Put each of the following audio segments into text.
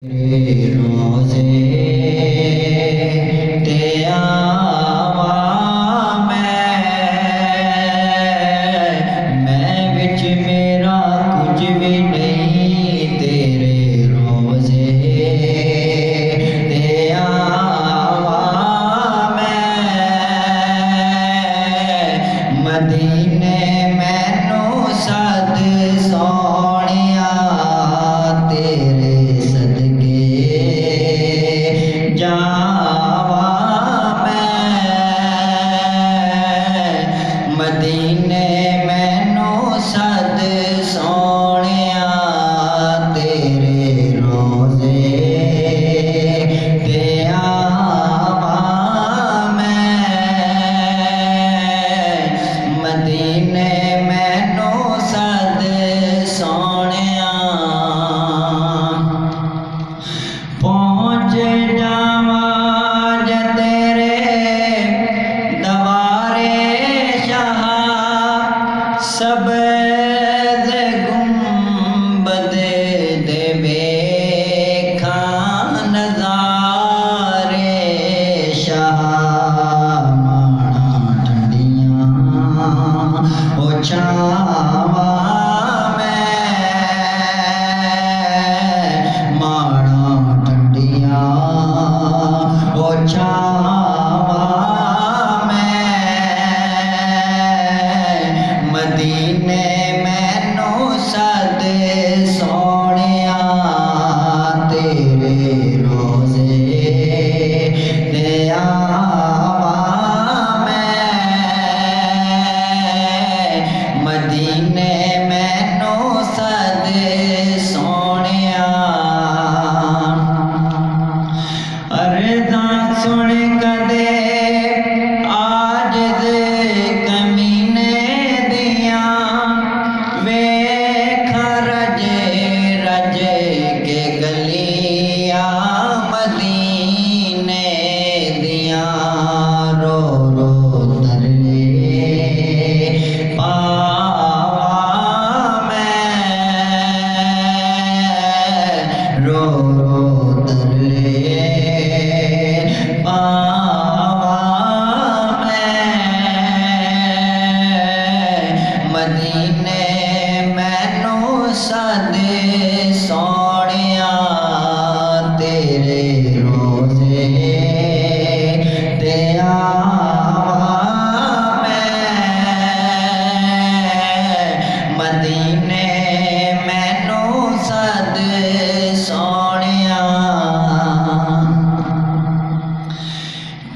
तेरे रोज़े ते आवा मैं विच मेरा कुछ भी नहीं। तेरे रोज़े ते आवा मैं मदीने मैनू सद सोहणिया तेरे जावा मैं मदीने मैनू सद सोहणिया तेरे रोज़े ते आवा मैं मदीने मैनू सद सोहणिया पहुँच जावा तेरे दवारे शाह सबज़ गुंबद दे वेखा नज़ारे शाह माणा ठंडियां ओ छावा मदीने मैनू सद सोहणिया तेरे रोज़े ते आवा मैं मदीने मैनू सद सोहणिया अरज़ां सुन कदे मदीने मैनू सद सोहणिया तेरे रोज़े ते आवा मैं मदीने मैनू सद सोहणिया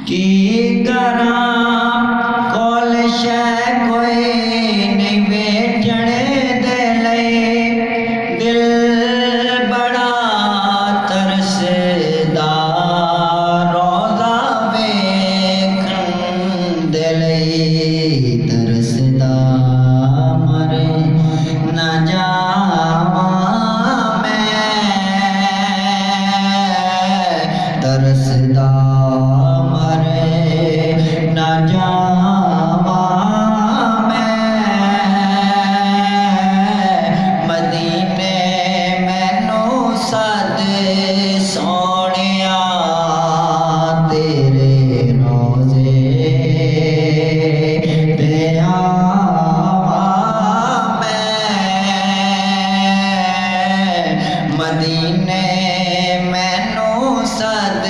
की करां कोल शै कोई नहीं वेचण दे लई दिल बड़ा तरसदा रोज़ा वेखण दे लई तरसदा मर न जावा मैं तरसदा मर न जावा मदीने मैनू सद सोहणिया तेरे रोज़े ते आवा मैं मदीने मैनू सद